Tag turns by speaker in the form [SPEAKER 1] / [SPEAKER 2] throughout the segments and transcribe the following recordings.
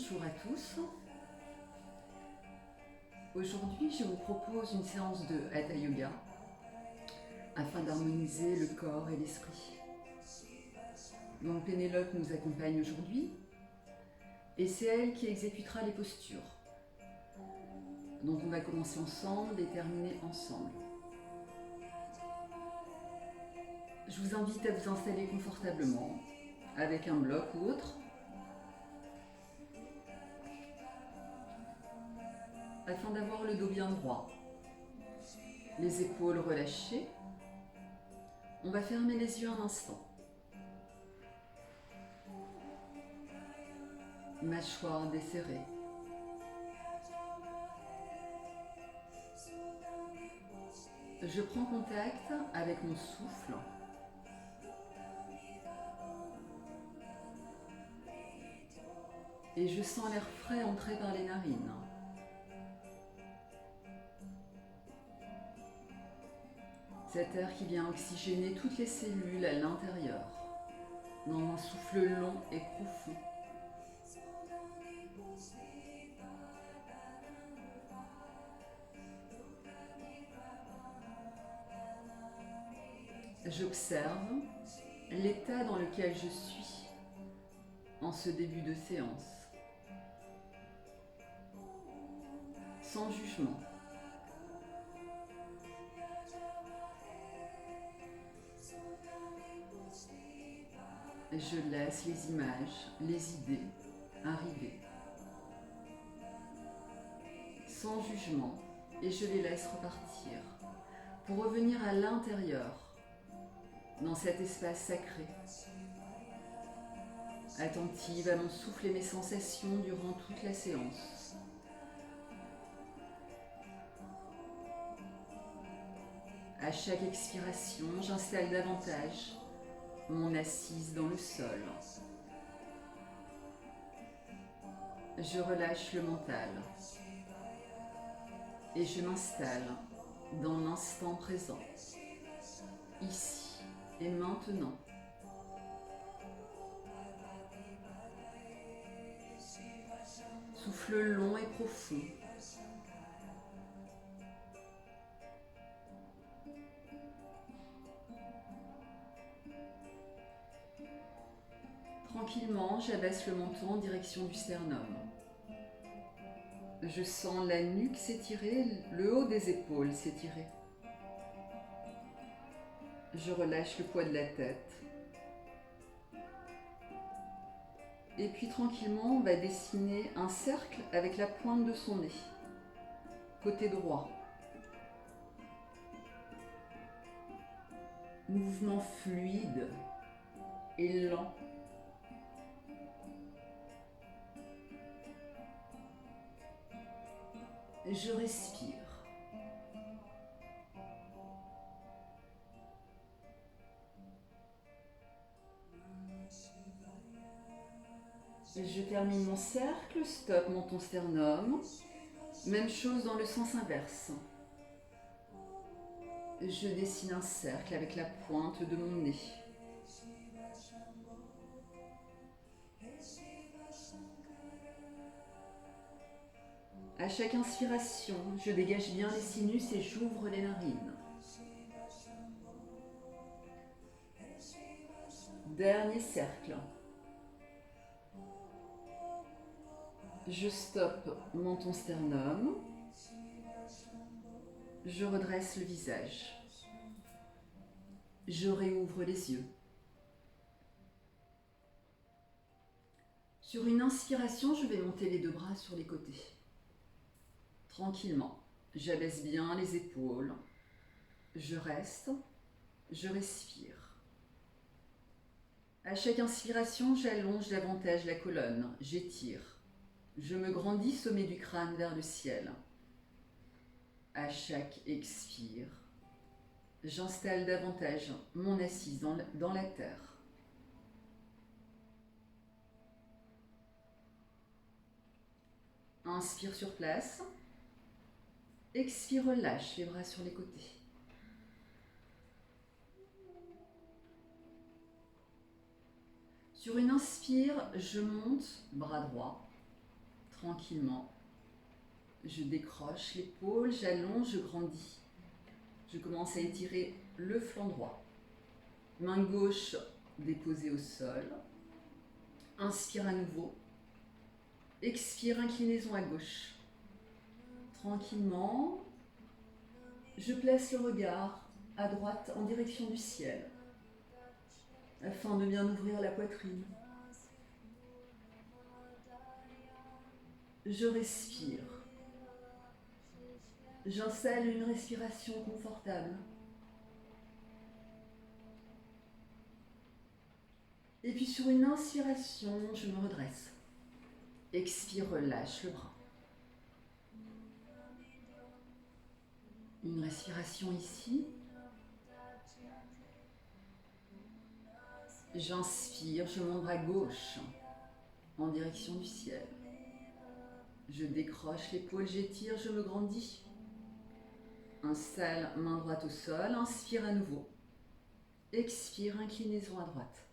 [SPEAKER 1] Bonjour à tous. Aujourd'hui, je vous propose une séance de Hatha Yoga afin d'harmoniser le corps et l'esprit. Donc Pénélope nous accompagne aujourd'hui et c'est elle qui exécutera les postures. Donc on va commencer ensemble et terminer ensemble. Je vous invite à vous installer confortablement avec un bloc ou autre afin d'avoir le dos bien droit, les épaules relâchées. On va fermer les yeux un instant. Mâchoire desserrée. Je prends contact avec mon souffle. Et je sens l'air frais entrer par les narines. Cet air qui vient oxygéner toutes les cellules à l'intérieur, dans un souffle long et profond. J'observe l'état dans lequel je suis en ce début de séance, sans jugement. Je laisse les images, les idées arriver, sans jugement, et je les laisse repartir pour revenir à l'intérieur, dans cet espace sacré, attentive à mon souffle et mes sensations durant toute la séance. À chaque expiration, j'installe davantage mon assise dans le sol. Je relâche le mental et je m'installe dans l'instant présent, ici et maintenant. Souffle long et profond. Tranquillement, j'abaisse le menton en direction du sternum. Je sens la nuque s'étirer, le haut des épaules s'étirer. Je relâche le poids de la tête. Et puis tranquillement, on va dessiner un cercle avec la pointe de son nez, côté droit. Mouvement fluide et lent. Je respire. Je termine mon cercle, stop, menton sternum. Même chose dans le sens inverse. Je dessine un cercle avec la pointe de mon nez. À chaque inspiration, je dégage bien les sinus et j'ouvre les narines. Dernier cercle. Je stoppe menton sternum. Je redresse le visage. Je réouvre les yeux. Sur une inspiration, je vais monter les deux bras sur les côtés. Tranquillement, j'abaisse bien les épaules. Je reste, je respire. À chaque inspiration, j'allonge davantage la colonne, j'étire. Je me grandis sommet du crâne vers le ciel. À chaque expire, j'installe davantage mon assise dans la terre. Inspire sur place. Expire, relâche les bras sur les côtés. Sur une inspire, je monte, bras droit. Tranquillement, je décroche l'épaule, j'allonge, je grandis. Je commence à étirer le flanc droit. Main gauche déposée au sol. Inspire à nouveau. Expire, inclinaison à gauche. Tranquillement, je place le regard à droite en direction du ciel, afin de bien ouvrir la poitrine. Je respire. J'installe une respiration confortable. Et puis sur une inspiration, je me redresse. Expire, relâche le bras. Une respiration ici. J'inspire, je monte à gauche en direction du ciel. Je décroche l'épaule, j'étire, je me grandis. Installe, main droite au sol, inspire à nouveau. Expire, inclinaison à droite.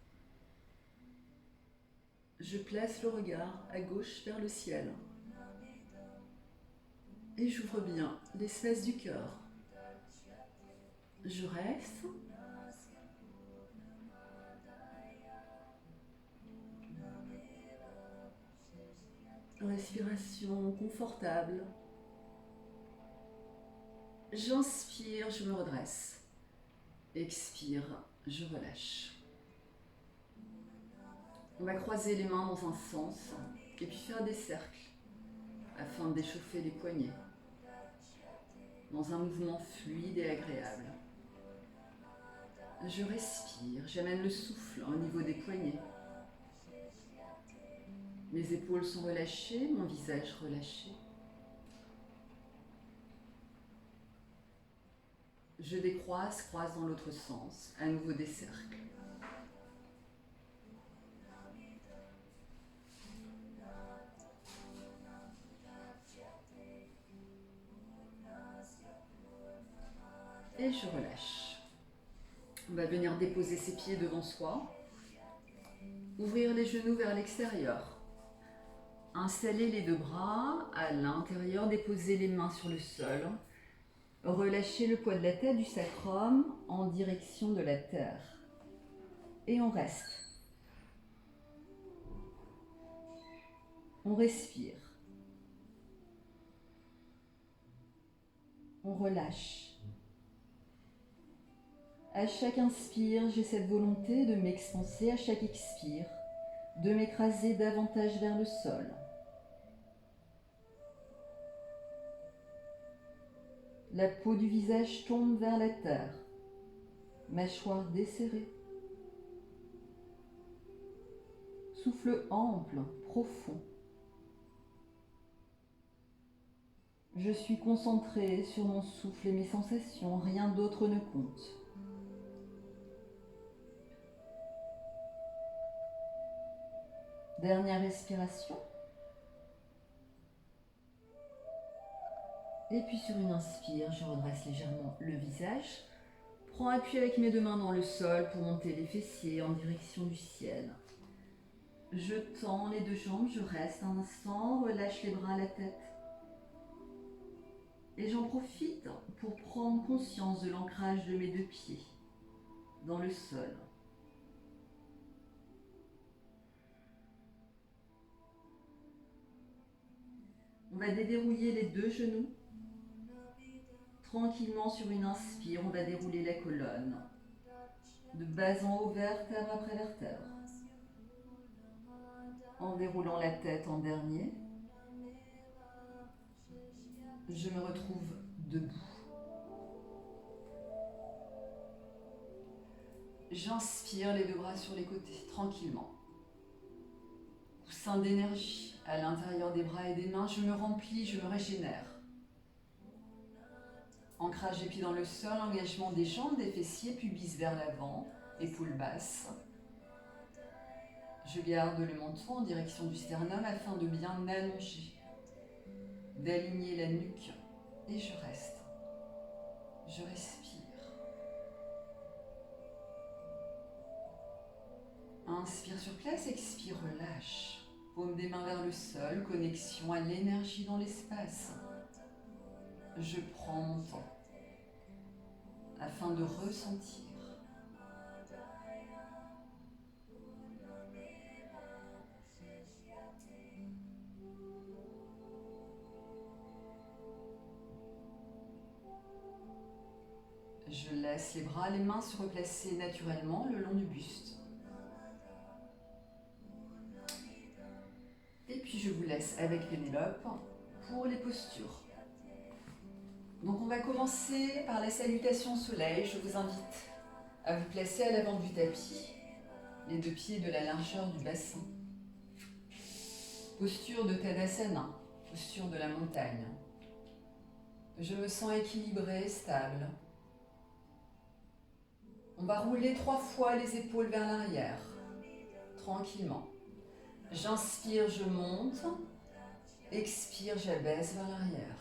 [SPEAKER 1] Je place le regard à gauche vers le ciel. Et j'ouvre bien l'espace du cœur. Je reste. Respiration confortable. J'inspire, je me redresse. Expire, je relâche. On va croiser les mains dans un sens et puis faire des cercles afin d'échauffer les poignets dans un mouvement fluide et agréable. Je respire, j'amène le souffle au niveau des poignets. Mes épaules sont relâchées, mon visage relâché. Je décroise, croise dans l'autre sens, à nouveau des cercles. Et je relâche. On va venir déposer ses pieds devant soi. Ouvrir les genoux vers l'extérieur. Installer les deux bras à l'intérieur, déposer les mains sur le sol. Relâchez le poids de la tête du sacrum en direction de la terre. Et on reste. On respire. On relâche. À chaque inspire, j'ai cette volonté de m'expanser. À chaque expire, de m'écraser davantage vers le sol. La peau du visage tombe vers la terre. Mâchoire desserrée. Souffle ample, profond. Je suis concentrée sur mon souffle et mes sensations, rien d'autre ne compte. Dernière respiration. Et puis sur une inspire, je redresse légèrement le visage. Prends appui avec mes deux mains dans le sol pour monter les fessiers en direction du ciel. Je tends les deux jambes, je reste un instant, relâche les bras à la tête. Et j'en profite pour prendre conscience de l'ancrage de mes deux pieds dans le sol. On va déverrouiller les deux genoux. Tranquillement sur une inspire, on va dérouler la colonne. De bas en haut, vertèbre après vertèbre. En déroulant la tête en dernier, je me retrouve debout. J'inspire les deux bras sur les côtés, tranquillement. Coussin d'énergie à l'intérieur des bras et des mains, je me remplis, je me régénère. Ancrage des pieds dans le sol, engagement des jambes, des fessiers, pubis vers l'avant, épaules basses. Je garde le menton en direction du sternum afin de bien allonger, d'aligner la nuque et je reste. Je respire. Inspire sur place, expire, relâche. Paume des mains vers le sol, connexion à l'énergie dans l'espace. Je prends mon temps afin de ressentir. Je laisse les bras, les mains se replacer naturellement le long du buste. Et puis je vous laisse avec Pénélope pour les postures. Donc on va commencer par la salutation au soleil. Je vous invite à vous placer à l'avant du tapis, les deux pieds de la largeur du bassin. Posture de Tadasana, posture de la montagne. Je me sens équilibrée, stable. On va rouler 3 fois les épaules vers l'arrière, tranquillement. J'inspire, je monte. Expire, j'abaisse vers l'arrière.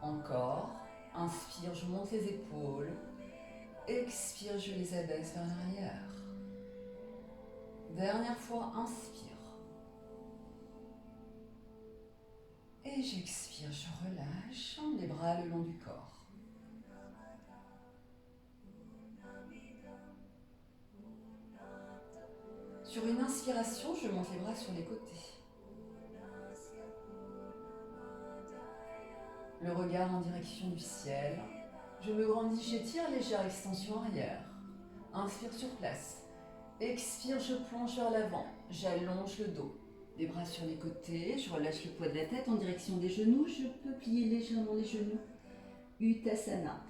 [SPEAKER 1] Encore. Inspire, je monte les épaules. Expire, je les abaisse vers l'arrière. Dernière fois, inspire. Et j'expire, je relâche les bras le long du corps. Sur une inspiration, je monte les bras sur les côtés. Le regard en direction du ciel. Je me grandis, j'étire, légère extension arrière. Inspire sur place. Expire, je plonge vers l'avant. J'allonge le dos. Les bras sur les côtés. Je relâche le poids de la tête en direction des genoux. Je peux plier légèrement les genoux. Uttasana.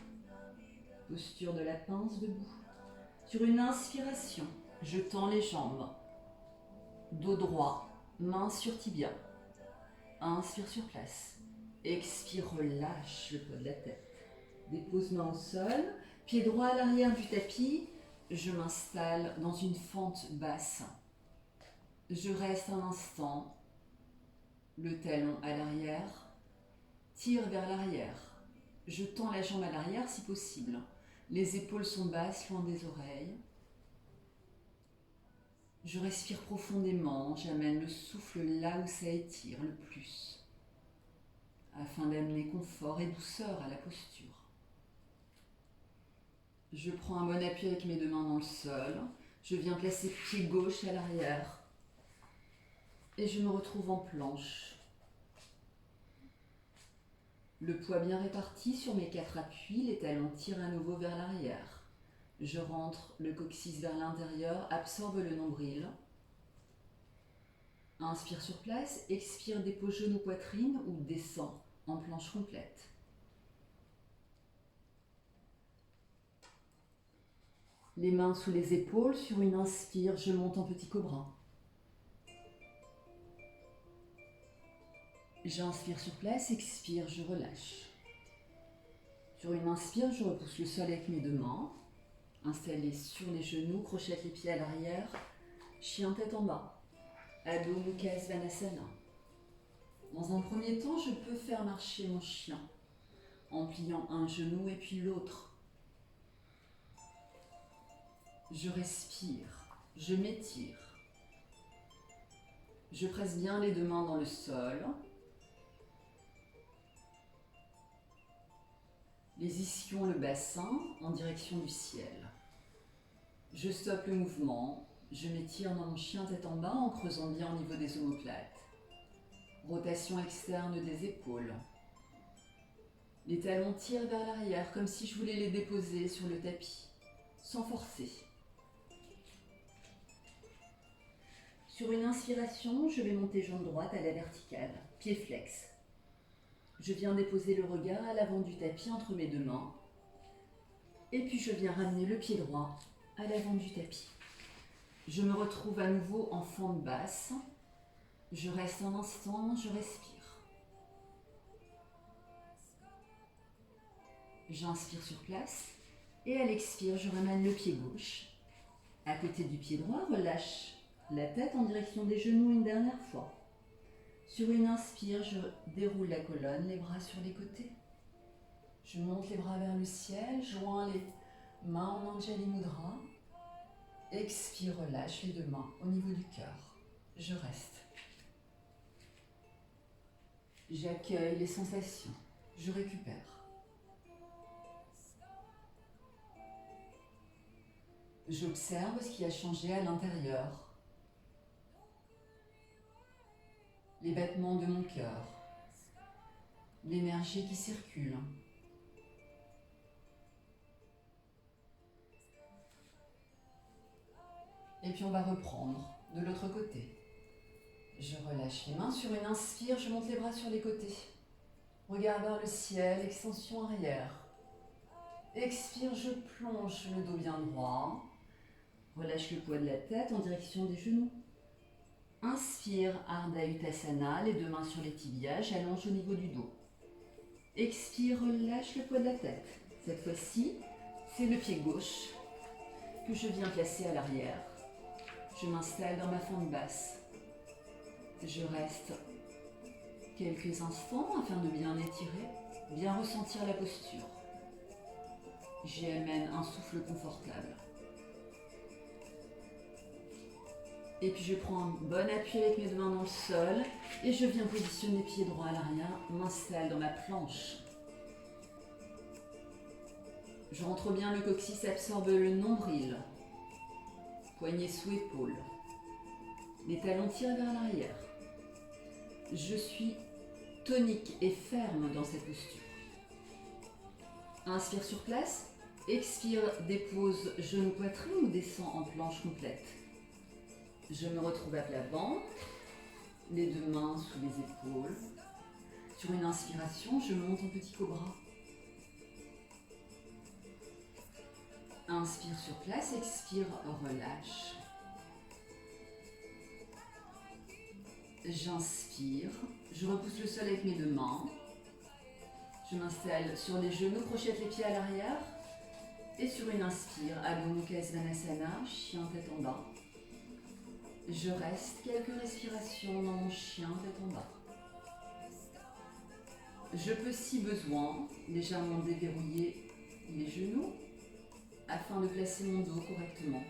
[SPEAKER 1] Posture de la pince debout. Sur une inspiration, je tends les jambes. Dos droit, main sur tibia. Inspire sur place. Expire, relâche le poids de la tête. Dépose main au sol, pied droit à l'arrière du tapis. Je m'installe dans une fente basse. Je reste un instant. Le talon à l'arrière. Tire vers l'arrière. Je tends la jambe à l'arrière si possible. Les épaules sont basses, loin des oreilles. Je respire profondément. J'amène le souffle là où ça étire le plus, afin d'amener confort et douceur à la posture. Je prends un bon appui avec mes deux mains dans le sol. Je viens placer pied gauche à l'arrière. Et je me retrouve en planche. Le poids bien réparti sur mes 4 appuis, les talons tirent à nouveau vers l'arrière. Je rentre le coccyx vers l'intérieur, absorbe le nombril. Inspire sur place, expire, dépose genou poitrine ou descend en planche complète. Les mains sous les épaules, sur une inspire, je monte en petit cobra. J'inspire sur place, expire, je relâche. Sur une inspire, je repousse le sol avec mes deux mains. Installé sur les genoux, crochette les pieds à l'arrière, chien tête en bas. Adho Mukha Svanasana. Dans un premier temps, je peux faire marcher mon chien en pliant un genou et puis l'autre. Je respire, je m'étire. Je presse bien les deux mains dans le sol. Les ischions, le bassin en direction du ciel. Je stoppe le mouvement. Je m'étire dans mon chien tête en bas en creusant bien au niveau des omoplates. Rotation externe des épaules. Les talons tirent vers l'arrière comme si je voulais les déposer sur le tapis, sans forcer. Sur une inspiration, je vais monter jambe droite à la verticale, pied flex. Je viens déposer le regard à l'avant du tapis entre mes deux mains. Et puis je viens ramener le pied droit à l'avant du tapis. Je me retrouve à nouveau en fente basse. Je reste un instant, je respire. J'inspire sur place et à l'expire, je ramène le pied gauche. À côté du pied droit, relâche la tête en direction des genoux une dernière fois. Sur une inspire, je déroule la colonne, les bras sur les côtés. Je monte les bras vers le ciel, joins les mains en Anjali Mudra. Expire, relâche les deux mains au niveau du cœur. Je reste. J'accueille les sensations. Je récupère. J'observe ce qui a changé à l'intérieur. Les battements de mon cœur. L'énergie qui circule. Et puis on va reprendre de l'autre côté. Je relâche les mains. Sur une inspire, je monte les bras sur les côtés. Regard vers le ciel, extension arrière. Expire, je plonge le dos bien droit. Relâche le poids de la tête en direction des genoux. Inspire, Ardha Uttasana, les deux mains sur les tibias, j'allonge au niveau du dos. Expire, relâche le poids de la tête. Cette fois-ci, c'est le pied gauche que je viens placer à l'arrière. Je m'installe dans ma fente basse. Je reste quelques instants afin de bien étirer, bien ressentir la posture. J'y amène un souffle confortable. Et puis je prends un bon appui avec mes deux mains dans le sol et je viens positionner pied droit à l'arrière, m'installe dans ma planche. Je rentre bien le coccyx, absorbe le nombril. Poignets sous épaule. Les talons tirent vers l'arrière. Je suis tonique et ferme dans cette posture. Inspire sur place. Expire, dépose genou poitrine ou descend en planche complète. Je me retrouve à plat ventre, les deux mains sous les épaules. Sur une inspiration, je monte en petit cobra. Inspire sur place, expire, relâche. J'inspire, je repousse le sol avec mes deux mains. Je m'installe sur les genoux, crochette les pieds à l'arrière. Et sur une inspire, Adho Mukha Svanasana, chien tête en bas. Je reste quelques respirations dans mon chien tête en bas. Je peux, si besoin, légèrement déverrouiller les genoux afin de placer mon dos correctement.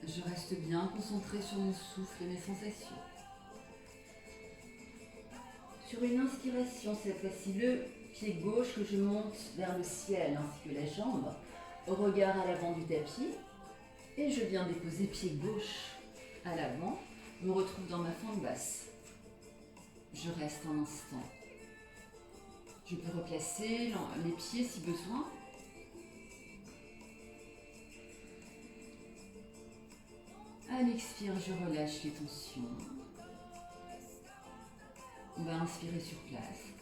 [SPEAKER 1] Je reste bien concentré sur mon souffle et mes sensations. Sur une inspiration, cette fois-ci, le pied gauche que je monte vers le ciel ainsi que la jambe, regard à l'avant du tapis, et je viens déposer pied gauche à l'avant, me retrouve dans ma fente basse. Je reste un instant. Je peux replacer les pieds si besoin. À l'expire, je relâche les tensions. On va inspirer sur place.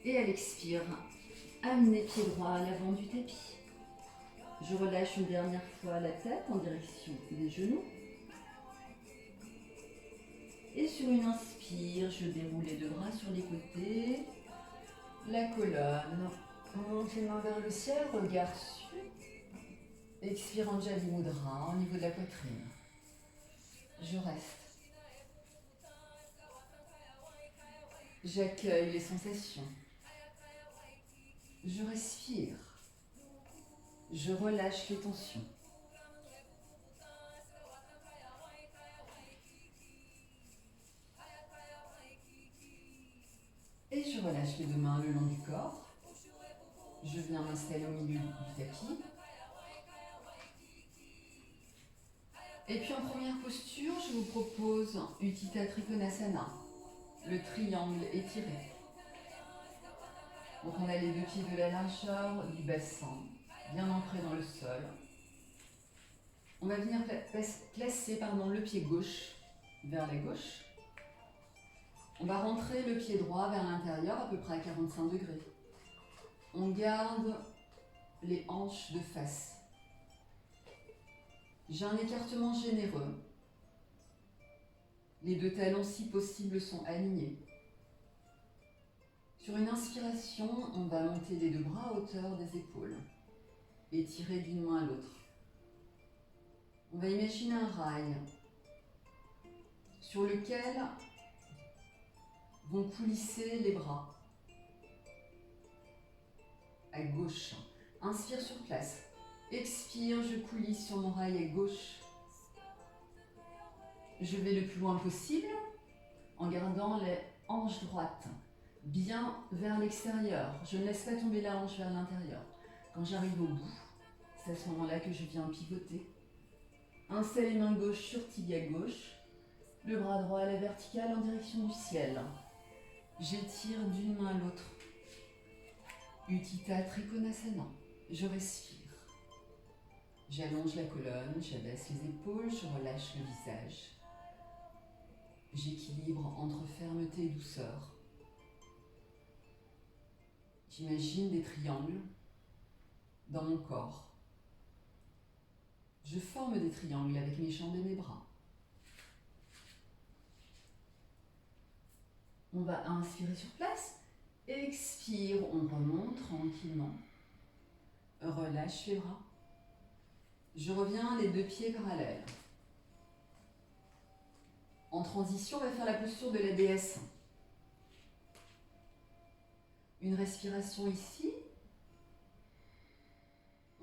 [SPEAKER 1] Et à l'expire, amenez pied droit à l'avant du tapis. Je relâche une dernière fois la tête en direction des genoux. Et sur une inspire, je déroule les deux bras sur les côtés. La colonne. On monte les mains vers le ciel, regard dessus. Expire Anjali Mudra au niveau de la poitrine. Je reste. J'accueille les sensations. Je respire. Je relâche les tensions. Et je relâche les deux mains le long du corps. Je viens m'installer au milieu du tapis. Et puis en première posture, je vous propose Utthita Trikonasana, le triangle étiré. Donc on a les deux pieds de la largeur du bassin, bien ancrés dans le sol. On va venir placer le pied gauche vers la gauche. On va rentrer le pied droit vers l'intérieur, à peu près à 45 degrés. On garde les hanches de face. J'ai un écartement généreux. Les deux talons, si possible, sont alignés. Sur une inspiration, on va monter les deux bras à hauteur des épaules et tirer d'une main à l'autre. On va imaginer un rail sur lequel vont coulisser les bras à gauche. Inspire sur place. Expire, je coulisse sur mon rail gauche. Je vais le plus loin possible en gardant les hanches droites bien vers l'extérieur. Je ne laisse pas tomber la hanche vers l'intérieur. Quand j'arrive au bout, c'est à ce moment-là que je viens pivoter. Installer main gauche sur tibia gauche, le bras droit à la verticale en direction du ciel. J'étire d'une main à l'autre. Utthita Trikonasana. Je respire. J'allonge la colonne, j'abaisse les épaules, je relâche le visage. J'équilibre entre fermeté et douceur. J'imagine des triangles dans mon corps. Je forme des triangles avec mes jambes et mes bras. On va inspirer sur place. Expire, on remonte tranquillement. Relâche les bras. Je reviens les deux pieds parallèles. En transition, on va faire la posture de la déesse. Une respiration ici.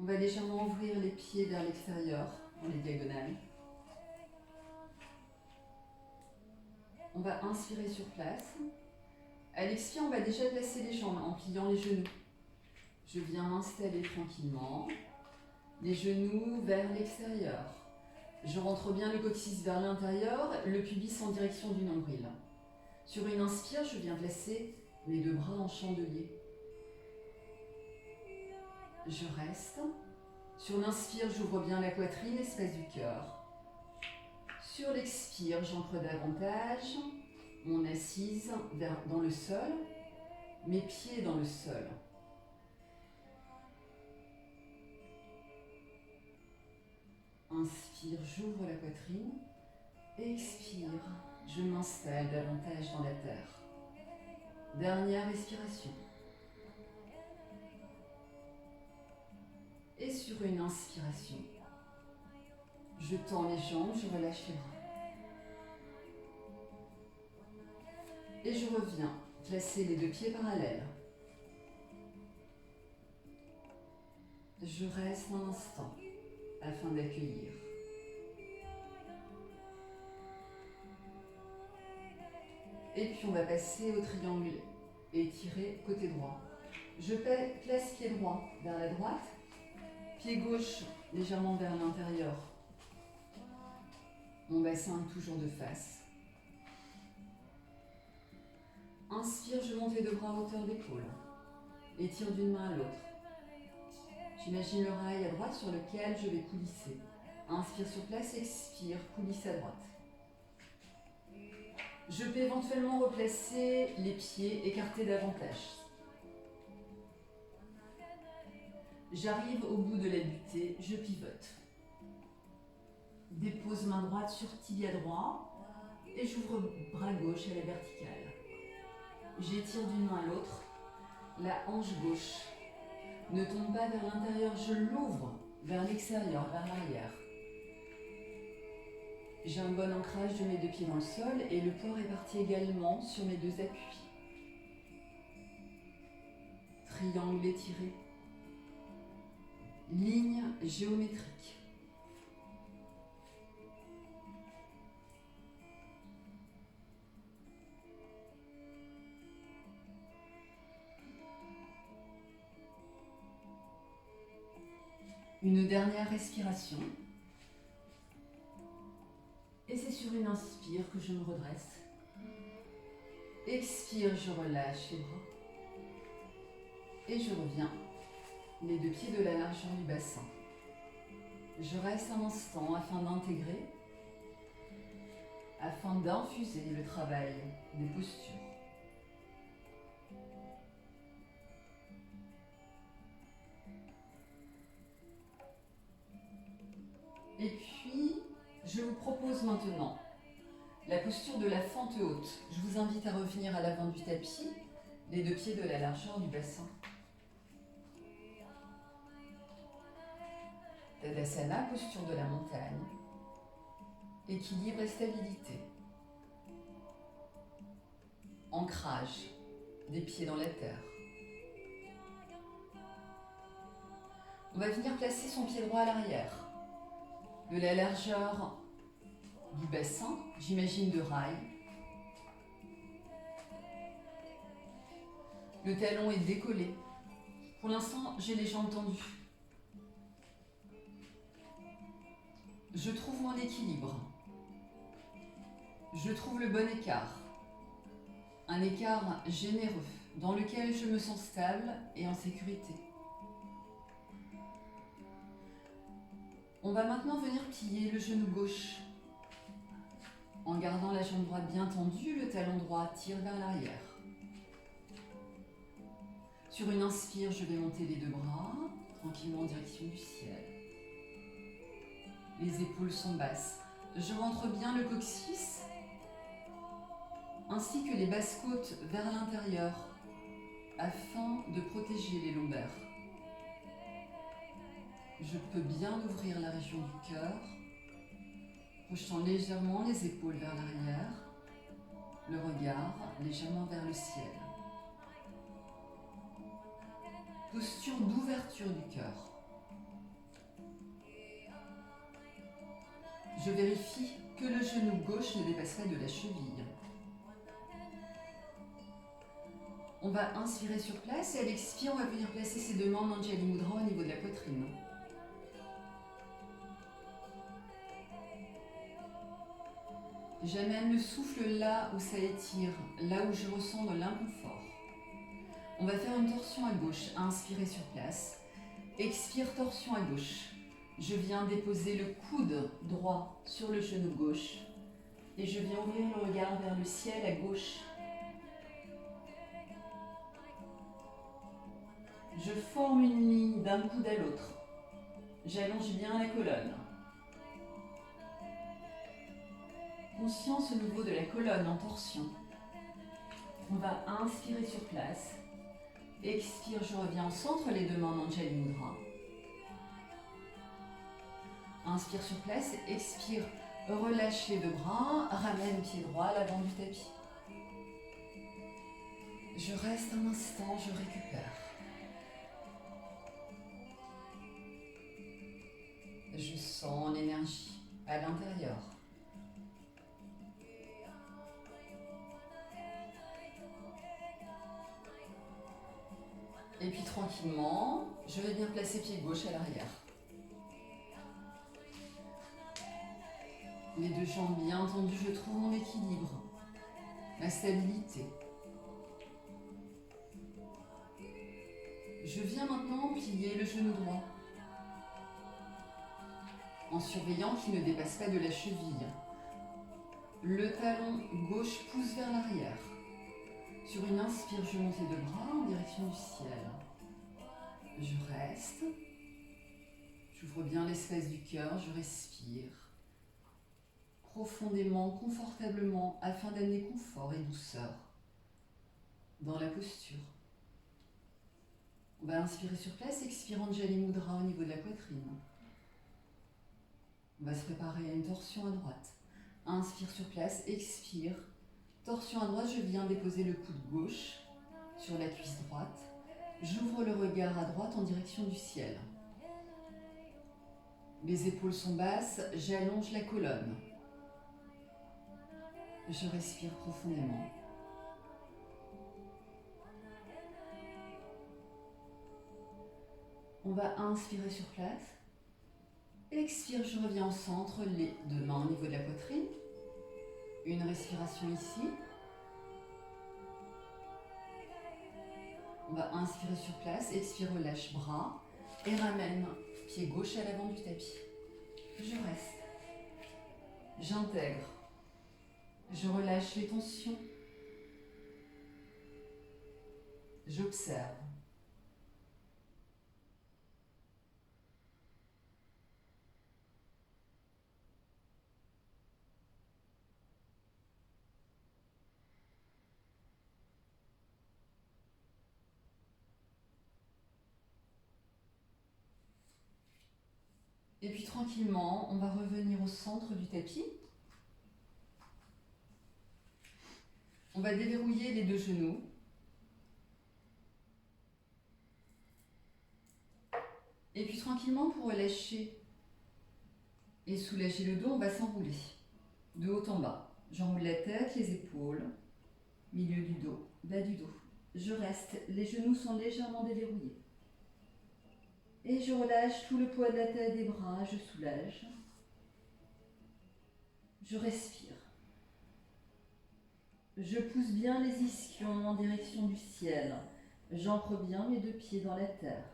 [SPEAKER 1] On va légèrement ouvrir les pieds vers l'extérieur, dans les diagonales. On va inspirer sur place. À l'expire, on va déjà placer les jambes en pliant les genoux. Je viens m'installer tranquillement. Les genoux vers l'extérieur. Je rentre bien le coccyx vers l'intérieur, le pubis en direction du nombril. Sur une inspire, je viens placer mes deux bras en chandelier. Je reste. Sur l'inspire, j'ouvre bien la poitrine, espace du cœur. Sur l'expire, j'ancre davantage mon assise dans le sol, mes pieds dans le sol. Inspire, j'ouvre la poitrine. Expire, je m'installe davantage dans la terre. Dernière respiration. Et sur une inspiration, je tends les jambes, je relâche les bras. Et je reviens placer les deux pieds parallèles. Je reste un instant afin d'accueillir. Et puis on va passer au triangle étiré côté droit. Je place pied droit vers la droite, pied gauche légèrement vers l'intérieur. Mon bassin est toujours de face. Inspire, je monte les deux bras à hauteur d'épaule. Étire d'une main à l'autre. J'imagine le rail à droite sur lequel je vais coulisser. Inspire sur place, expire, coulisse à droite. Je peux éventuellement replacer les pieds écartés davantage. J'arrive au bout de la butée, je pivote. Dépose main droite sur tibia droit et j'ouvre bras gauche à la verticale. J'étire d'une main à l'autre, la hanche gauche ne tombe pas vers l'intérieur, je l'ouvre vers l'extérieur, vers l'arrière. J'ai un bon ancrage de mes deux pieds dans le sol et le corps est parti également sur mes deux appuis. Triangle étiré. Ligne géométrique. Une dernière respiration. Et c'est sur une inspire que je me redresse. Expire, je relâche les bras. Et je reviens, les deux pieds de la largeur du bassin. Je reste un instant afin d'intégrer, afin d'infuser le travail des postures. Et puis, je vous propose maintenant la posture de la fente haute. Je vous invite à revenir à l'avant du tapis, les deux pieds de la largeur du bassin. Tadasana, posture de la montagne. Équilibre et stabilité. Ancrage des pieds dans la terre. On va venir placer son pied droit à l'arrière, de la largeur du bassin, j'imagine de rail. Le talon est décollé. Pour l'instant, j'ai les jambes tendues. Je trouve mon équilibre. Je trouve le bon écart. Un écart généreux dans lequel je me sens stable et en sécurité. On va maintenant venir plier le genou gauche. En gardant la jambe droite bien tendue, le talon droit tire vers l'arrière. Sur une inspire, je vais monter les deux bras, tranquillement en direction du ciel. Les épaules sont basses. Je rentre bien le coccyx, ainsi que les basses côtes vers l'intérieur, afin de protéger les lombaires. Je peux bien ouvrir la région du cœur, projetant légèrement les épaules vers l'arrière, le regard légèrement vers le ciel. Posture d'ouverture du cœur. Je vérifie que le genou gauche ne dépasse pas de la cheville. On va inspirer sur place et à l'expire, on va venir placer ses deux mains en Anjali Mudra au niveau de la poitrine. J'amène le souffle là où ça étire, là où je ressens de l'inconfort. On va faire une torsion à gauche, inspirer sur place. Expire, torsion à gauche. Je viens déposer le coude droit sur le genou gauche et je viens ouvrir le regard vers le ciel à gauche. Je forme une ligne d'un coude à l'autre. J'allonge bien la colonne. Conscience au niveau de la colonne en torsion. On va inspirer sur place. Expire, je reviens au centre, les deux mains en Anjali Mudra. Inspire sur place, expire, relâche les deux bras, ramène pied droit à l'avant du tapis. Je reste un instant, je récupère. Je sens l'énergie à l'intérieur. Et puis tranquillement, je vais venir placer pied gauche à l'arrière. Les deux jambes bien tendues, je trouve mon équilibre, ma stabilité. Je viens maintenant plier le genou droit, en surveillant qu'il ne dépasse pas de la cheville. Le talon gauche pousse vers l'arrière. Sur une inspire, je monte les deux bras en direction du ciel. Je reste. J'ouvre bien l'espace du cœur, je respire. Profondément, confortablement, afin d'amener confort et douceur dans la posture. On va inspirer sur place, expire Anjali Mudra au niveau de la poitrine. On va se préparer à une torsion à droite. Inspire sur place, expire. Torsion à droite, je viens déposer le coude gauche sur la cuisse droite. J'ouvre le regard à droite en direction du ciel. Les épaules sont basses, j'allonge la colonne. Je respire profondément. On va inspirer sur place. Expire, je reviens au centre, les deux mains au niveau de la poitrine. Une respiration ici. On va inspirer sur place, expire, relâche bras et ramène pied gauche à l'avant du tapis. Je reste. J'intègre. Je relâche les tensions. J'observe. Et puis tranquillement, on va revenir au centre du tapis. On va déverrouiller les deux genoux. Et puis tranquillement, pour relâcher et soulager le dos, on va s'enrouler de haut en bas. J'enroule la tête, les épaules, milieu du dos, bas du dos. Je reste, les genoux sont légèrement déverrouillés. Et je relâche tout le poids de la tête, des bras, je soulage. Je respire. Je pousse bien les ischions en direction du ciel. J'ancre bien mes deux pieds dans la terre.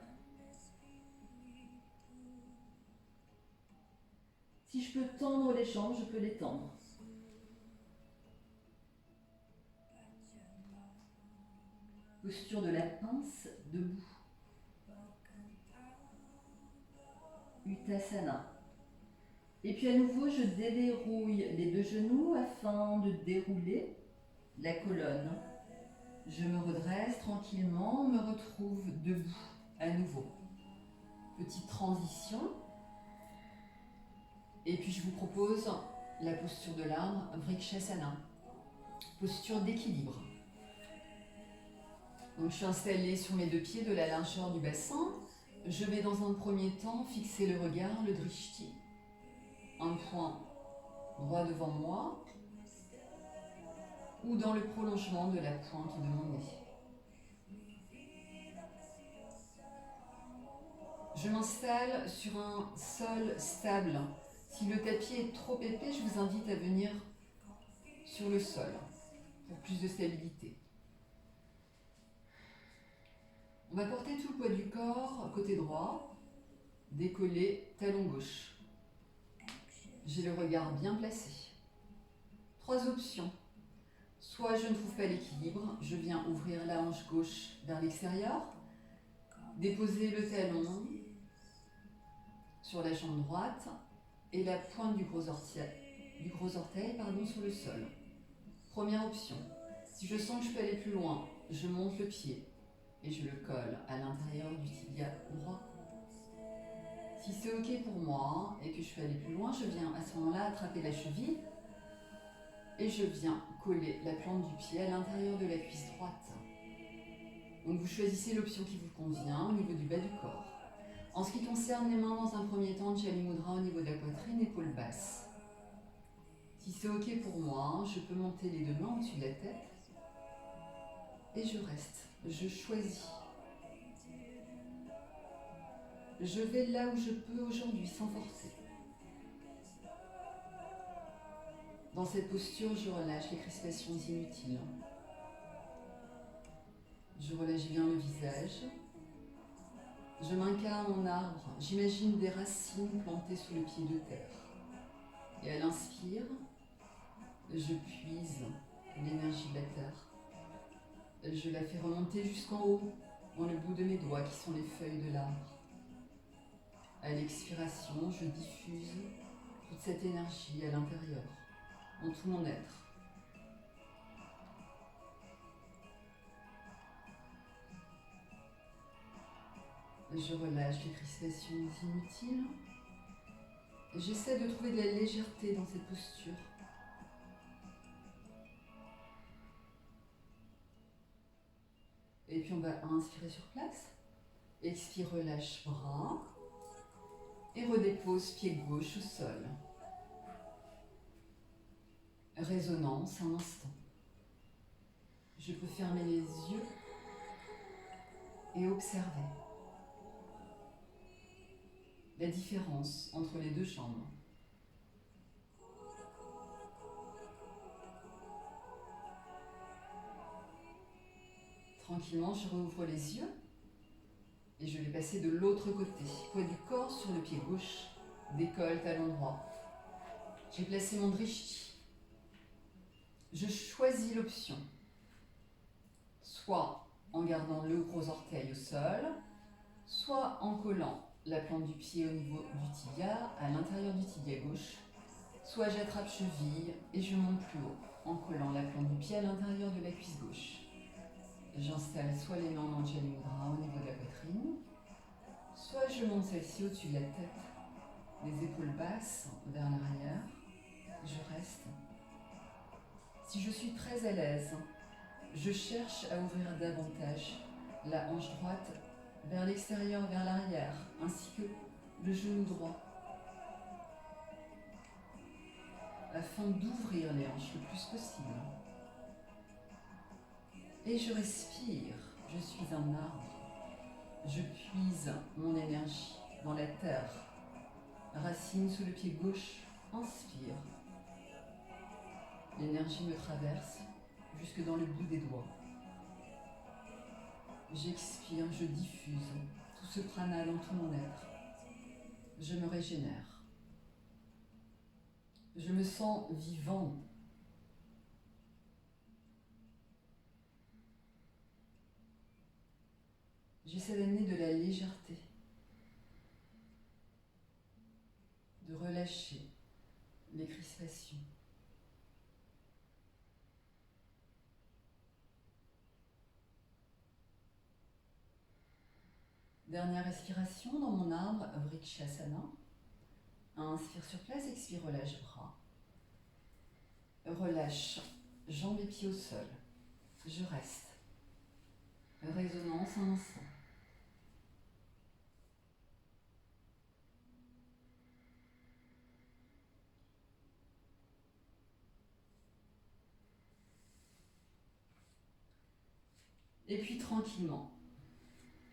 [SPEAKER 1] Si je peux tendre les jambes, je peux les tendre. Posture de la pince, debout. Uttasana. Et puis à nouveau, je déverrouille les deux genoux afin de dérouler la colonne. Je me redresse tranquillement, me retrouve debout à nouveau. Petite transition. Et puis je vous propose la posture de l'arbre, Vrikshasana. Posture d'équilibre. Donc je suis installée sur mes deux pieds de la largeur du bassin. Je vais dans un premier temps fixer le regard, le drishti. Un point droit devant moi ou dans le prolongement de la pointe de mon nez. Je m'installe sur un sol stable. Si le tapis est trop épais, je vous invite à venir sur le sol pour plus de stabilité. On va porter tout le poids du corps côté droit, décoller talon gauche. J'ai le regard bien placé. Trois options. Soit je ne trouve pas l'équilibre, je viens ouvrir la hanche gauche vers l'extérieur, déposer le talon sur la jambe droite et la pointe du gros orteil, sur le sol. Première option. Si je sens que je peux aller plus loin, je monte le pied et je le colle à l'intérieur du tibia droit. Si c'est ok pour moi et que je peux aller plus loin, je viens à ce moment-là attraper la cheville et je viens coller la plante du pied à l'intérieur de la cuisse droite. Donc vous choisissez l'option qui vous convient au niveau du bas du corps. En ce qui concerne les mains, dans un premier temps, Jali Mudra au niveau de la poitrine, épaules basses. Si c'est ok pour moi, je peux monter les deux mains au-dessus de la tête et je reste, je choisis. Je vais là où je peux aujourd'hui sans forcer. Dans cette posture, je relâche les crispations inutiles. Je relâche bien le visage. Je m'incarne en arbre. J'imagine des racines plantées sous le pied de terre. Et à l'inspire, je puise l'énergie de la terre. Je la fais remonter jusqu'en haut, dans le bout de mes doigts qui sont les feuilles de l'arbre. À l'expiration, je diffuse toute cette énergie à l'intérieur, dans tout mon être. Je relâche les crispations inutiles. J'essaie de trouver de la légèreté dans cette posture. Et puis on va inspirer sur place. Expire, relâche bras. Et redépose pied gauche au sol. Résonance un instant. Je peux fermer les yeux et observer la différence entre les deux jambes. Tranquillement, je rouvre les yeux et je vais passer de l'autre côté. Poids du corps sur le pied gauche, décolle, talon droit. J'ai placé mon drishti. Je choisis l'option. Soit en gardant le gros orteil au sol, soit en collant la plante du pied au niveau du tibia, à l'intérieur du tibia gauche, soit j'attrape cheville et je monte plus haut, en collant la plante du pied à l'intérieur de la cuisse gauche. J'installe soit les mains en Jali Mudra au niveau de la poitrine, soit je monte celle-ci au-dessus de la tête, les épaules basses vers l'arrière, je reste. Si je suis très à l'aise, je cherche à ouvrir davantage la hanche droite vers l'extérieur, vers l'arrière, ainsi que le genou droit, afin d'ouvrir les hanches le plus possible. Et je respire, je suis un arbre, je puise mon énergie dans la terre, racine sous le pied gauche, inspire. L'énergie me traverse jusque dans le bout des doigts. J'expire, je diffuse tout ce prana dans tout mon être. Je me régénère. Je me sens vivant. J'essaie d'amener de la légèreté, de relâcher les crispations. Dernière respiration dans mon arbre, Vrikshasana. Inspire sur place, expire, relâche bras. Relâche jambes et pieds au sol. Je reste. Résonance un instant. Et puis tranquillement,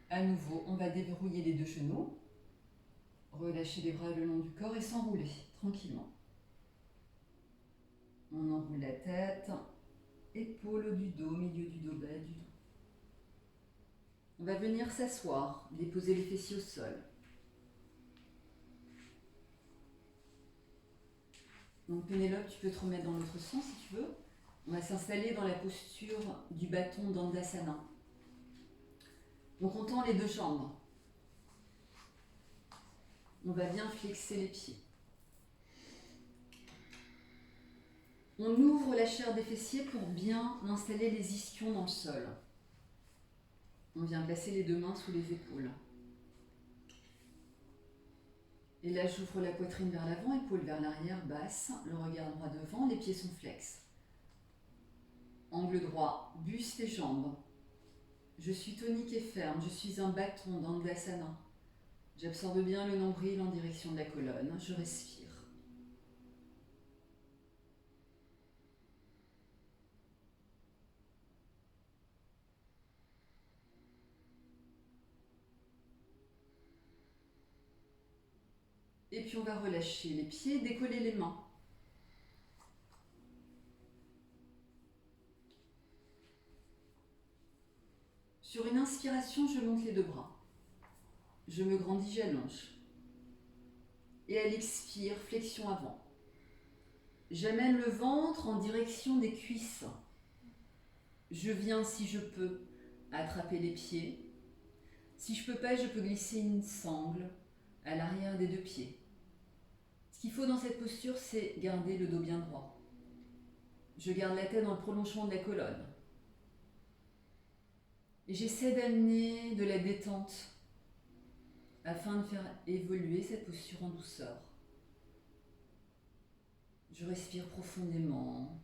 [SPEAKER 1] à nouveau, on va déverrouiller les deux genoux, relâcher les bras le long du corps et s'enrouler tranquillement. On enroule la tête, épaules du dos, milieu du dos, bas du dos. On va venir s'asseoir, déposer les fessiers au sol. Donc Pénélope, tu peux te remettre dans l'autre sens si tu veux. On va s'installer dans la posture du bâton d'Andasana. Donc on tend les deux jambes. On va bien flexer les pieds. On ouvre la chair des fessiers pour bien installer les ischions dans le sol. On vient placer les deux mains sous les épaules. Et là, j'ouvre la poitrine vers l'avant, épaules vers l'arrière, basse, le regard droit devant, les pieds sont flex. Angle droit, buste et jambes. Je suis tonique et ferme, je suis un bâton d'Andasana. J'absorbe bien le nombril en direction de la colonne, je respire. Et puis on va relâcher les pieds, décoller les mains. Sur une inspiration, je monte les deux bras. Je me grandis, j'allonge. Et à l'expire, flexion avant. J'amène le ventre en direction des cuisses. Je viens, si je peux, attraper les pieds. Si je peux pas, je peux glisser une sangle à l'arrière des deux pieds. Ce qu'il faut dans cette posture, c'est garder le dos bien droit. Je garde la tête dans le prolongement de la colonne. Et j'essaie d'amener de la détente afin de faire évoluer cette posture en douceur. Je respire profondément,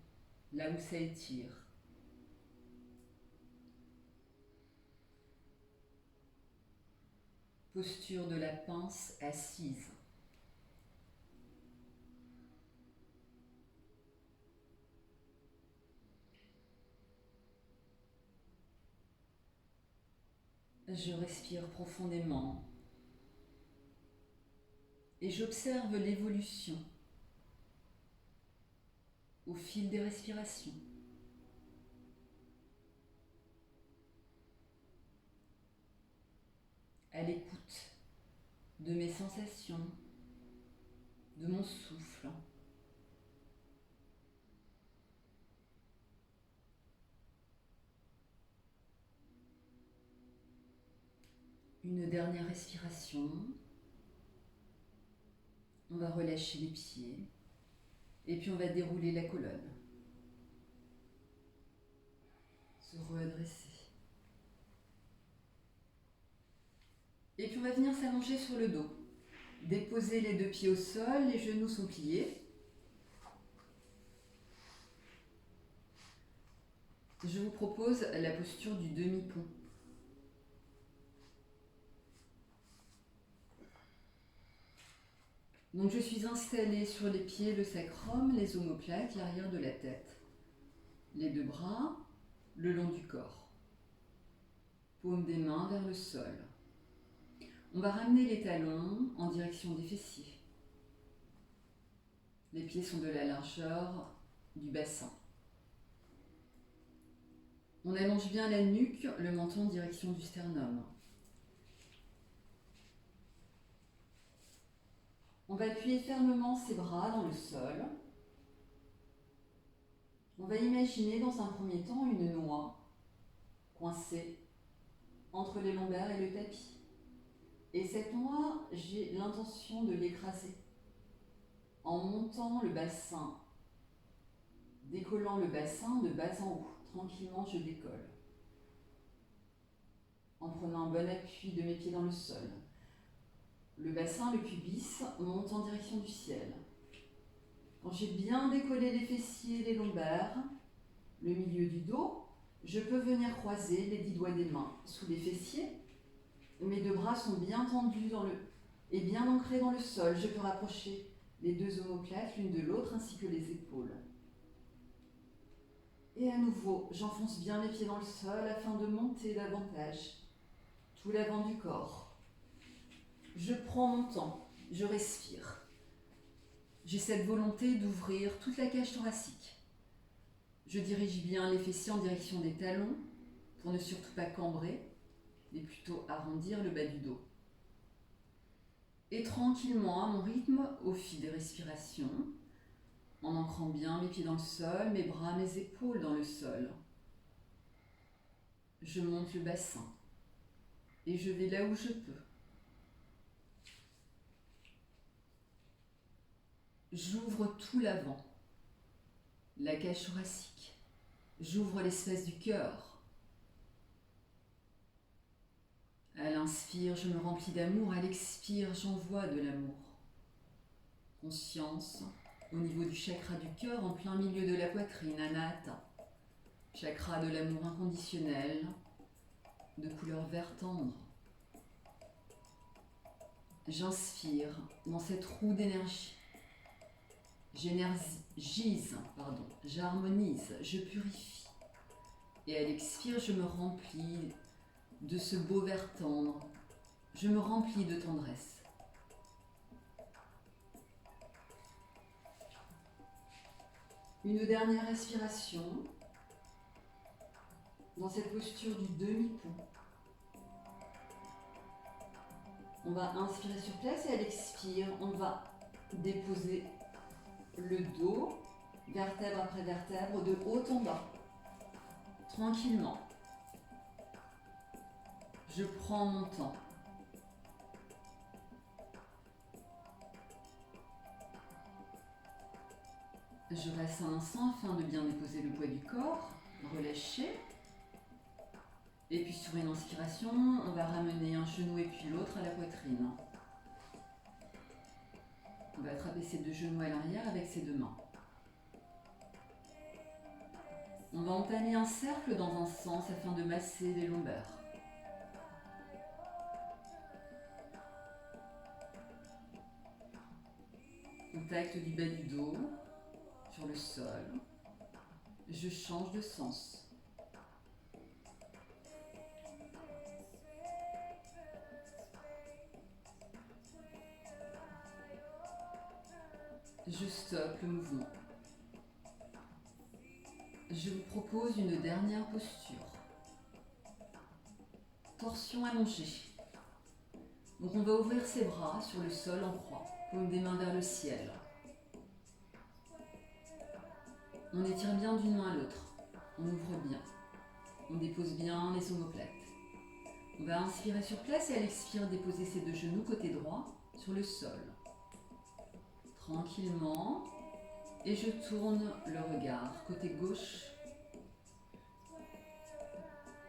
[SPEAKER 1] là où ça étire. Posture de la pince assise. Je respire profondément et j'observe l'évolution au fil des respirations. À l'écoute de mes sensations, de mon souffle. Une dernière respiration. On va relâcher les pieds et puis on va dérouler la colonne. Se redresser. Et puis on va venir s'allonger sur le dos. Déposer les deux pieds au sol, les genoux sont pliés. Je vous propose la posture du demi-pont. Donc je suis installée sur les pieds, le sacrum, les omoplates, l'arrière de la tête. Les deux bras le long du corps. Paume des mains vers le sol. On va ramener les talons en direction des fessiers. Les pieds sont de la largeur du bassin. On allonge bien la nuque, le menton en direction du sternum. On va appuyer fermement ses bras dans le sol. On va imaginer dans un premier temps une noix coincée entre les lombaires et le tapis. Et cette noix, j'ai l'intention de l'écraser en montant le bassin, décollant le bassin de bas en haut. Tranquillement, je décolle. En prenant un bon appui de mes pieds dans le sol. Le bassin, le pubis, monte en direction du ciel. Quand j'ai bien décollé les fessiers et les lombaires, le milieu du dos, je peux venir croiser les 10 doigts des mains sous les fessiers. Mes deux bras sont bien tendus et bien ancrés dans le sol. Je peux rapprocher les deux omoplates l'une de l'autre ainsi que les épaules. Et à nouveau, j'enfonce bien les pieds dans le sol afin de monter davantage tout l'avant du corps. Je prends mon temps, je respire. J'ai cette volonté d'ouvrir toute la cage thoracique. Je dirige bien les fessiers en direction des talons pour ne surtout pas cambrer, mais plutôt arrondir le bas du dos. Et tranquillement, à mon rythme, au fil des respirations, en ancrant bien mes pieds dans le sol, mes bras, mes épaules dans le sol. Je monte le bassin et je vais là où je peux. J'ouvre tout l'avant, la cage thoracique. J'ouvre l'espace du cœur. À l'inspire, je me remplis d'amour. À l'expire, j'envoie de l'amour. Conscience au niveau du chakra du cœur, en plein milieu de la poitrine, Anahata. Chakra de l'amour inconditionnel, de couleur vert tendre. J'inspire dans cette roue d'énergie. J'harmonise, je purifie. Et à l'expire, je me remplis de ce beau vert tendre. Je me remplis de tendresse. Une dernière respiration dans cette posture du demi-pont. On va inspirer sur place et à l'expire, on va déposer le dos, vertèbre après vertèbre, de haut en bas, tranquillement. Je prends mon temps. Je reste un instant afin de bien déposer le poids du corps, relâcher. Et puis sur une inspiration, on va ramener un genou et puis l'autre à la poitrine. On va attraper ses deux genoux à l'arrière avec ses deux mains. On va entamer un cercle dans un sens afin de masser les lombaires. Contact du bas du dos sur le sol. Je change de sens. Je stoppe le mouvement. Je vous propose une dernière posture. Torsion allongée. Donc on va ouvrir ses bras sur le sol en croix, paume des mains vers le ciel. On étire bien d'une main à l'autre. On ouvre bien. On dépose bien les omoplates. On va inspirer sur place et à l'expire déposer ses deux genoux côté droit sur le sol. Tranquillement. Et je tourne le regard côté gauche.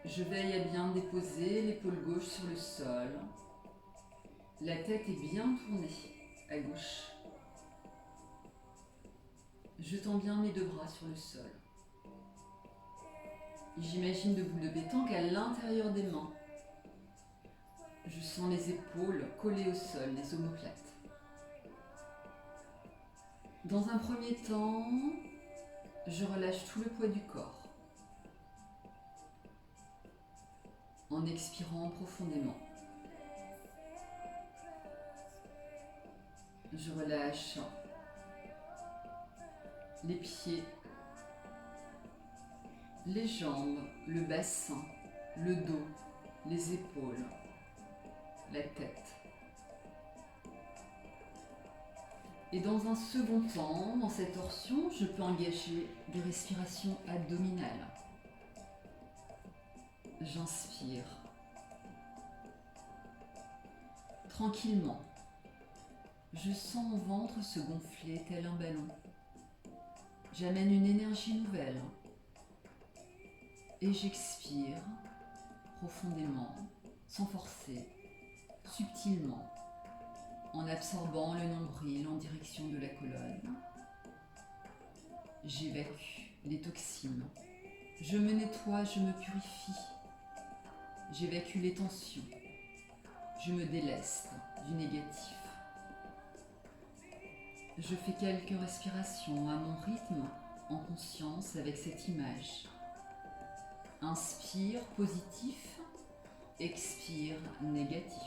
[SPEAKER 1] Je veille à bien déposer l'épaule gauche sur le sol. La tête est bien tournée à gauche. Je tends bien mes deux bras sur le sol. J'imagine de boules de pétanque à l'intérieur des mains. Je sens les épaules collées au sol, les omoplates. Dans un premier temps, je relâche tout le poids du corps en expirant profondément. Je relâche les pieds, les jambes, le bassin, le dos, les épaules, la tête. Et dans un second temps, dans cette torsion, je peux engager des respirations abdominales. J'inspire tranquillement. Je sens mon ventre se gonfler tel un ballon. J'amène une énergie nouvelle. Et j'expire profondément, sans forcer, subtilement, en absorbant le nombril en direction de la colonne. J'évacue les toxines. Je me nettoie, je me purifie. J'évacue les tensions. Je me déleste du négatif. Je fais quelques respirations à mon rythme, en conscience avec cette image. Inspire positif, expire négatif.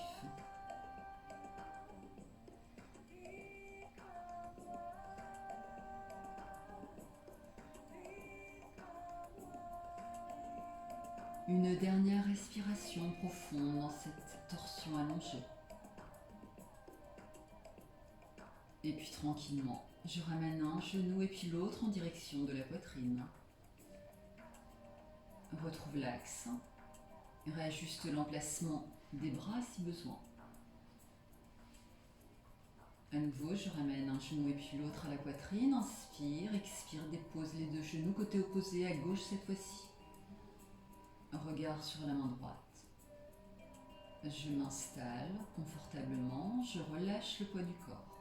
[SPEAKER 1] Une dernière respiration profonde dans cette torsion allongée. Et puis tranquillement, je ramène un genou et puis l'autre en direction de la poitrine. Retrouve l'axe. Réajuste l'emplacement des bras si besoin. À nouveau, je ramène un genou et puis l'autre à la poitrine. Inspire, expire, dépose les deux genoux côté opposé à gauche cette fois-ci. Regard sur la main droite. Je m'installe confortablement, je relâche le poids du corps.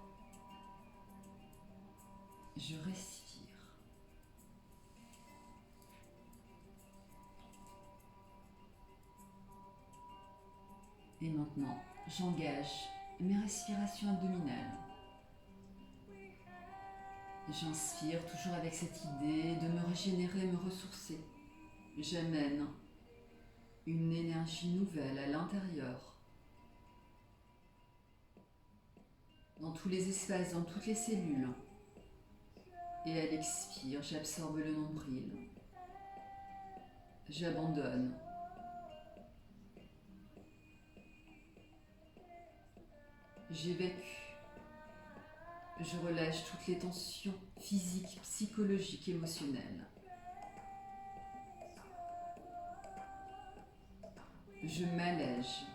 [SPEAKER 1] Je respire. Et maintenant, j'engage mes respirations abdominales. J'inspire toujours avec cette idée de me régénérer, me ressourcer. J'amène une énergie nouvelle à l'intérieur, dans tous les espaces, dans toutes les cellules. Et à l'expire, j'absorbe le nombril. J'abandonne. J'évacue. Je relâche toutes les tensions physiques, psychologiques, émotionnelles. Je m'allège.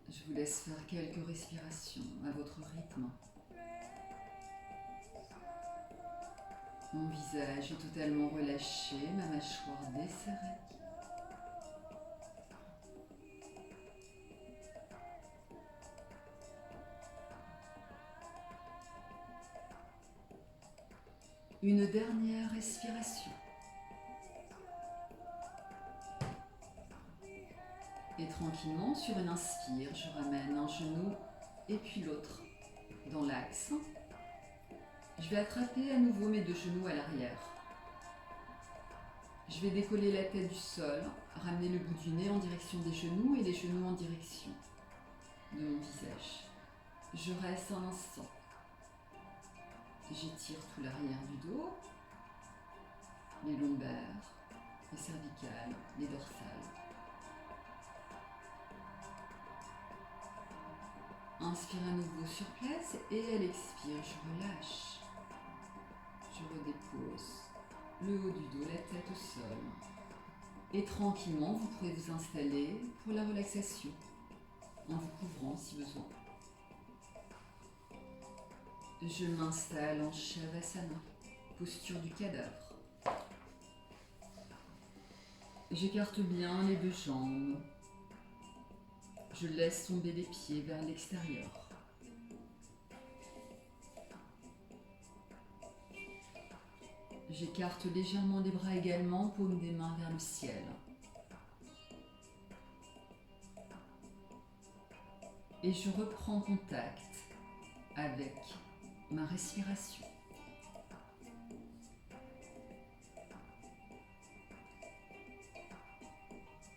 [SPEAKER 1] Je vous laisse faire quelques respirations à votre rythme. Mon visage est totalement relâché, ma mâchoire desserrée. Une dernière respiration. Et tranquillement, sur une inspire, je ramène un genou et puis l'autre dans l'axe. Je vais attraper à nouveau mes deux genoux à l'arrière. Je vais décoller la tête du sol, ramener le bout du nez en direction des genoux et les genoux en direction de mon visage. Je reste un instant. J'étire tout l'arrière du dos, les lombaires, les cervicales, les dorsales. Inspire à nouveau sur place et à l'expire, je relâche. Je redépose le haut du dos, la tête au sol. Et tranquillement, vous pourrez vous installer pour la relaxation, en vous couvrant si besoin. Je m'installe en Shavasana, posture du cadavre. J'écarte bien les deux jambes. Je laisse tomber les pieds vers l'extérieur. J'écarte légèrement les bras également, paume des mains vers le ciel. et je reprends contact avec ma respiration.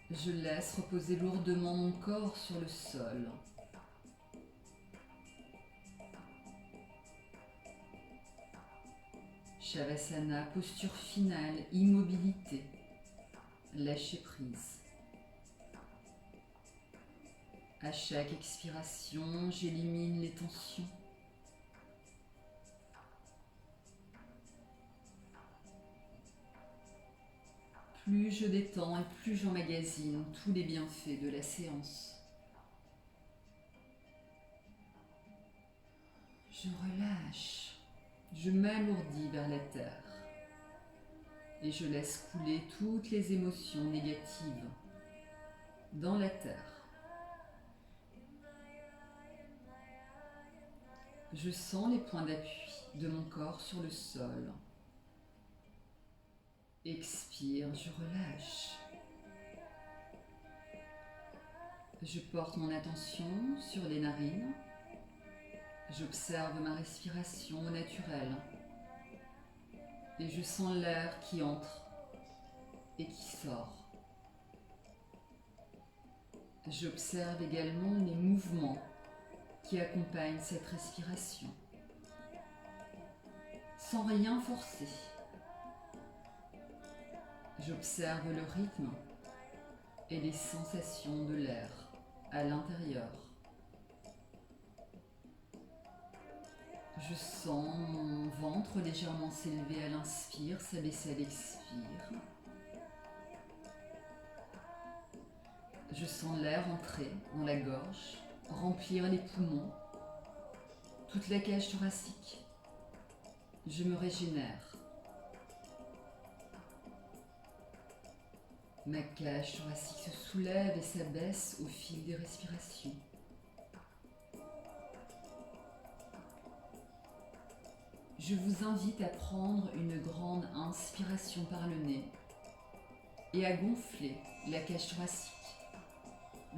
[SPEAKER 1] Je laisse reposer lourdement mon corps sur le sol. Shavasana, posture finale, immobilité, lâcher prise. À chaque expiration, j'élimine les tensions. Plus je détends et plus j'emmagasine tous les bienfaits de la séance. Je relâche, je m'alourdis vers la terre et je laisse couler toutes les émotions négatives dans la terre. Je sens les points d'appui de mon corps sur le sol. Expire, je relâche. Je porte mon attention sur les narines. J'observe ma respiration naturelle. Et je sens l'air qui entre et qui sort. J'observe également les mouvements qui accompagnent cette respiration, sans rien forcer. J'observe le rythme et les sensations de l'air à l'intérieur. Je sens mon ventre légèrement s'élever à l'inspire, s'abaisser à l'expire. Je sens l'air entrer dans la gorge, remplir les poumons, toute la cage thoracique. Je me régénère. Ma cage thoracique se soulève et s'abaisse au fil des respirations. Je vous invite à prendre une grande inspiration par le nez et à gonfler la cage thoracique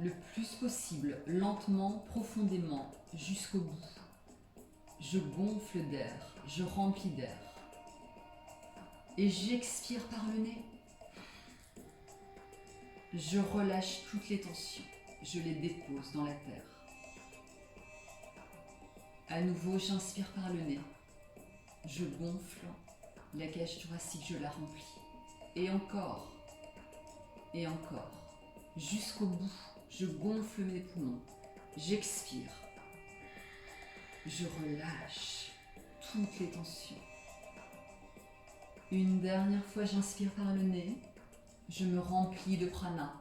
[SPEAKER 1] le plus possible, lentement, profondément, jusqu'au bout. Je gonfle d'air, je remplis d'air. Et j'expire par le nez. Je relâche toutes les tensions, je les dépose dans la terre. À nouveau, j'inspire par le nez. Je gonfle la cage thoracique, je la remplis. Et encore, jusqu'au bout. Je gonfle mes poumons, j'expire, je relâche toutes les tensions. Une dernière fois, j'inspire par le nez, je me remplis de prana.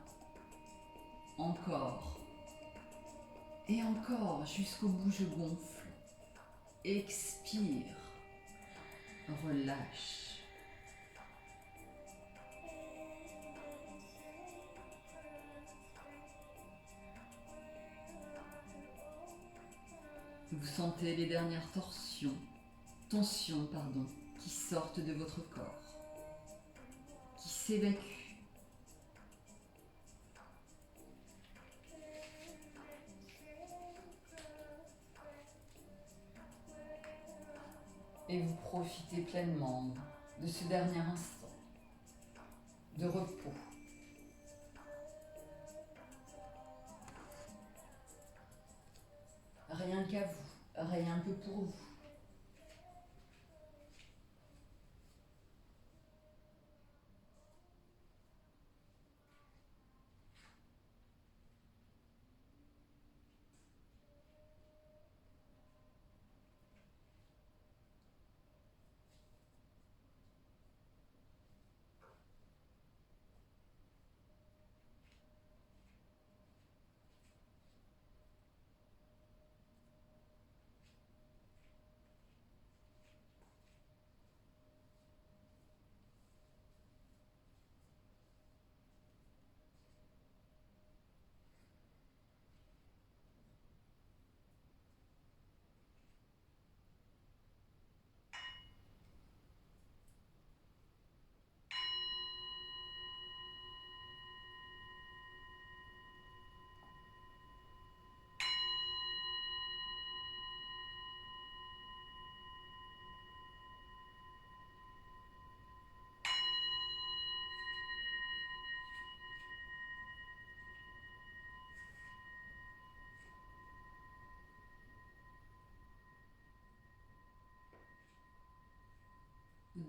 [SPEAKER 1] Encore, et encore, jusqu'au bout, je gonfle, expire, relâche. Vous sentez les dernières tensions, qui sortent de votre corps, qui s'évacuent. Et vous profitez pleinement de ce dernier instant de repos. Rien qu'à vous, rien que pour vous.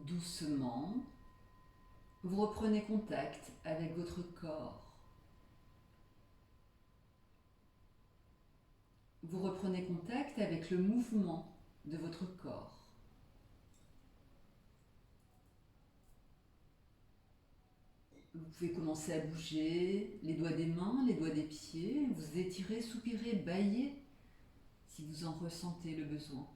[SPEAKER 1] Doucement, vous reprenez contact avec votre corps. Vous reprenez contact avec le mouvement de votre corps. Vous pouvez commencer à bouger les doigts des mains, les doigts des pieds, vous étirez, soupirez, bâillez si vous en ressentez le besoin.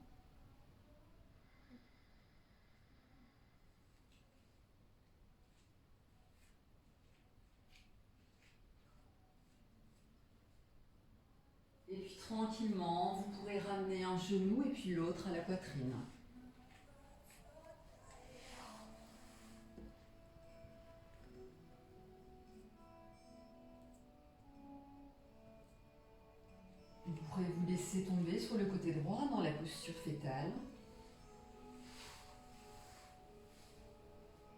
[SPEAKER 1] Et puis tranquillement, vous pourrez ramener un genou et puis l'autre à la poitrine. Vous pourrez vous laisser tomber sur le côté droit dans la posture fétale.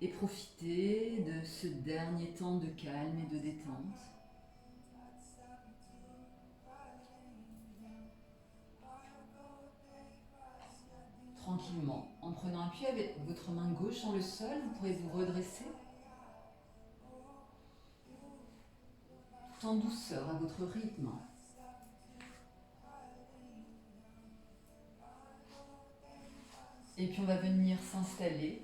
[SPEAKER 1] Et profiter de ce dernier temps de calme et de détente. Tranquillement, en prenant appui avec votre main gauche dans le sol, vous pourrez vous redresser tout en douceur à votre rythme. Et puis on va venir s'installer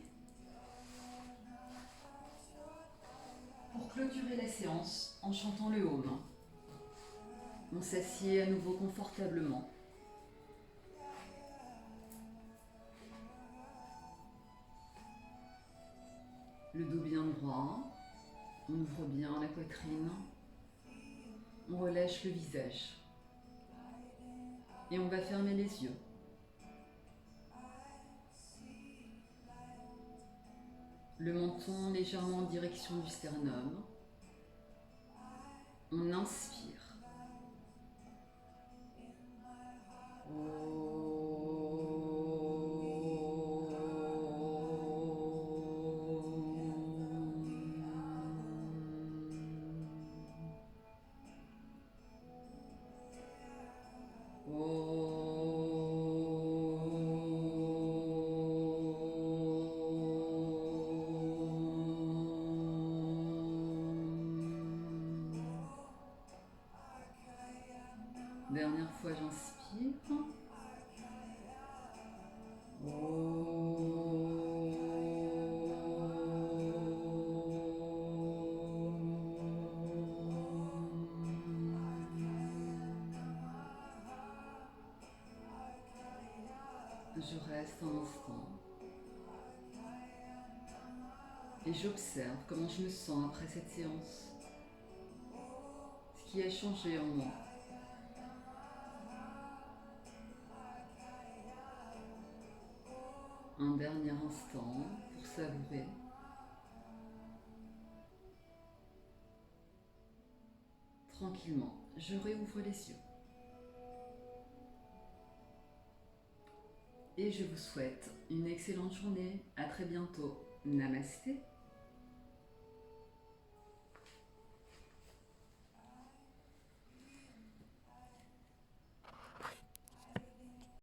[SPEAKER 1] pour clôturer la séance en chantant le home. On s'assied à nouveau confortablement. Le dos bien droit, on ouvre bien la poitrine, on relâche le visage et on va fermer les yeux. Le menton légèrement en direction du sternum. On inspire. Dernière fois, j'inspire. Je reste un instant. Et j'observe comment je me sens après cette séance. Ce qui a changé en moi. Un dernier instant pour savourer. Tranquillement, je réouvre les yeux. Et je vous souhaite une excellente journée. À très bientôt. Namasté.